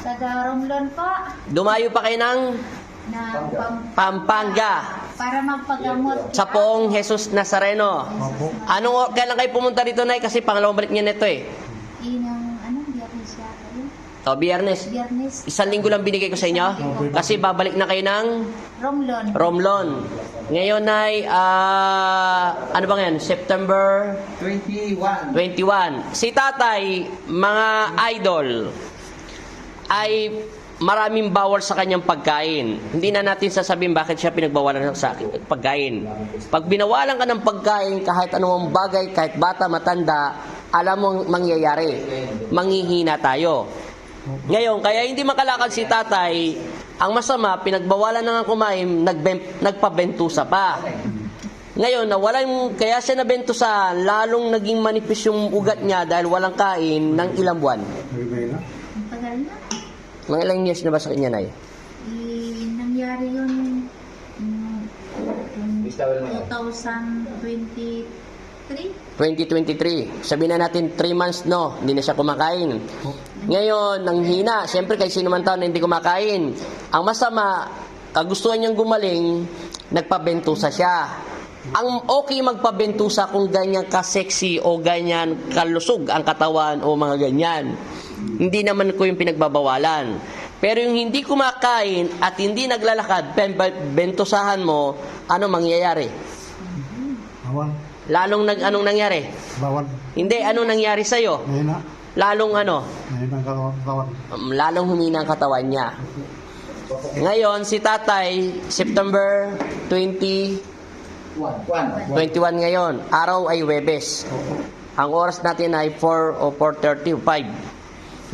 Taga Romblon po. Dumayo pa kayo ng Pampanga Para magpagamot. sa Poong Jesus Nazareno. Opo. Kailan kayo pumunta rito, Nay? Kasi pangalawang balik niya nito eh. Inang, biyernes siya. O, Biyernes. Biyernes. 1 linggo lang binigay ko sa inyo. Kasi babalik na kayo ng Romblon. Romblon. Ngayon ay, ano ba ngayon? September 21. 21. Si tatay, mga idol, ay maraming bawal sa kanyang pagkain. Hindi na natin sasabihin bakit siya pinagbawalan sa akin pagkain. Pag binawalan ka ng pagkain, kahit anumang bagay, kahit bata, matanda, alam mo mangyayari. Manghihina tayo. Ngayon, kaya hindi makalakad si tatay, ang masama, pinagbawalan na nga kumain, nagpabentusa pa. Ngayon, kaya siya nabentusa, lalong naging manipis yung ugat niya dahil walang kain ng ilang buwan. Bibay na. Ang tagal na. Mga ilang years na ba sa kanya, Nay? Nangyari yun 2023. 2023. Sabihin na natin 3 months, no? Hindi na siya kumakain. Ngayon, nang hina. Siyempre, kahit sino man tao na hindi kumakain. Ang masama, kagustuhan niyang gumaling, nagpabentusa siya. Ang okay magpabentusa kung ganyan ka-sexy o ganyan kalusog ang katawan o mga ganyan. Hindi naman ko yung pinagbabawalan. Pero yung hindi kumakain at hindi naglalakad, bentusahan mo, ano mangyayari? Bawal. Anong nangyari? Bawal. Hindi, anong nangyari sa'yo? Ngayon na. Lalong Ngayon ang katawan. lalong humina ang katawan niya. Ngayon, si tatay, September 21 ngayon. Araw ay Webes. Ang oras natin ay 4 o 4:30 o 5.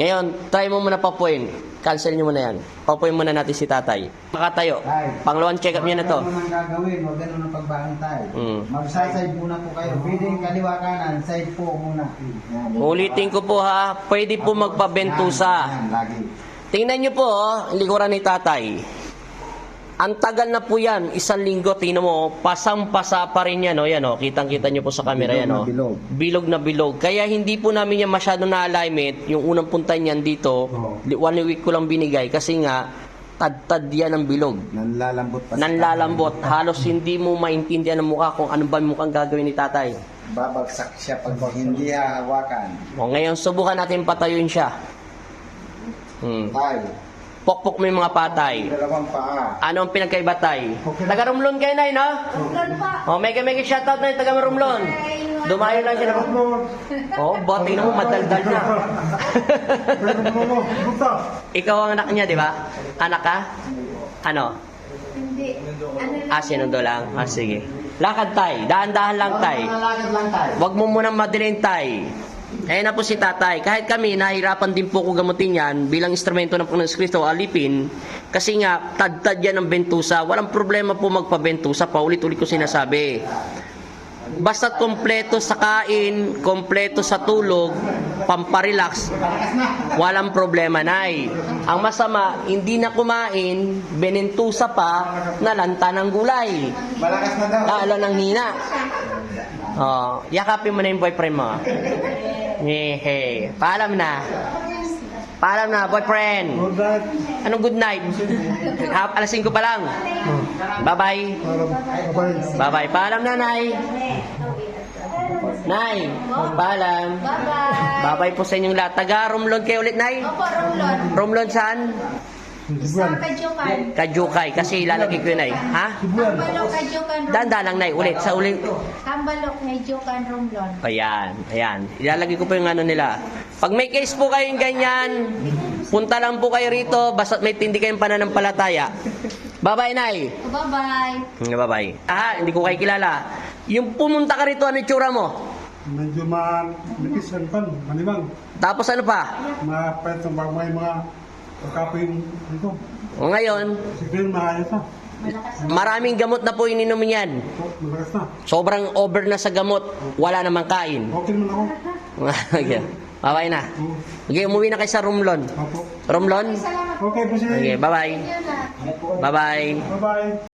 Ngayon, try mo muna papuin. Cancel nyo muna yan. Papuin muna natin si tatay. Makatayo. Pangalawang check-up niya na to. Huwag ganun ang gagawin, huwag ganun ang pagbangon tayo. Magsaside muna po kayo. Pwedeng kaliwa kanan, side po muna. Yan. Ulitin ko po ha, pwede po magpabentusa. Yan, lagi. Tingnan nyo po, likuran ni tatay. Ang tagal na po yan, 1 linggo, tingnan mo, pasang-pasa pa rin yan, yan, kitang-kita nyo po sa camera yan, Bilog na bilog. bilog na bilog. Kaya hindi po namin yan masyado na-alignment, yung unang punta niyan dito, 1 week ko lang binigay, kasi nga, tad-tad yan ang bilog. Nanlalambot pa. Nanlalambot, halos hindi mo maintindihan ang mukha kung ano ba mukhang gagawin ni tatay. Babagsak siya pag hindi hahawakan. O, ngayon, subukan natin patayuin siya. Tayo. Pokpok mo yung mga patay. Dalawang paa. Ano ang pinagkaiba tay? Taga Romblon kayo na, no? Romblon pa. Mega shoutout na yung taga Romblon. Dumayo lang siya na. Tingnan mo, madaldal na. Ikaw ang anak niya, di ba? Anak ka? Ano? Hindi. Sinundo lang. Sige. Lakad tay. Dahan-dahan lang tay. Lalakad lang tayo. Huwag mo munang madilim tay. Ayan na po si tatay. Kahit kami, nahirapan din po ko gamutin yan bilang instrumento ng Panginoon Kristo, alipin. Kasi nga, tad-tad yan ng bentusa. Walang problema po magpabentusa. Paulit-ulit ko sinasabi. Basta kompleto sa kain, kompleto sa tulog, pamparelax, walang problema, Nay. Ang masama, hindi na kumain, benentusa pa, nalanta ng gulay. Malakas na daw. Lalo ng hina. Yakapin mo na yung boyfriend mo. Hey, paalam na. Paalam na, boyfriend. Good night. Anong good night? Alas 5 pa lang. Bye-bye. Bye-bye. Bye-bye. Paalam na, Nay. Nay, paalam. Bye-bye. Bye-bye po sa inyong lahat. Taga Romblon kayo ulit, Nay? Opo, Romblon. Romblon saan? Sa Kajukan. Kajukay. Kasi ilalagay ko yun, Nay. Ha? Hambalok, Kajukan, Romblon. Danda lang, Nay. Ulit. Sa ulit. Hambalok, Kajukan, Romblon. Ayan. Ilalagay ko po yung ano nila. Pag may case po kayong ganyan, punta lang po kayo rito. Basta may tindi kayong pananampalataya. Bye-bye, Nay. Bye-bye. Bye-bye. Hindi ko kayo kilala. Yung pumunta ka rito, ano itsura mo? Medyo manipis ang pan, manimang. Tapos ano pa? Mapet ang may mga pagkapoy dito. O ngayon, Siguro maayos na. maraming gamot na po ininom niyan. Malakas na. Sobrang over na sa gamot. Wala namang kain. Okay naman ako. Okay. Bye-bye na. Okay, umuwi na kayo sa Romblon. Opo. Romblon? Salamat. Okay po siya. Okay, bye-bye. Yun na. Bye-bye. Bye-bye.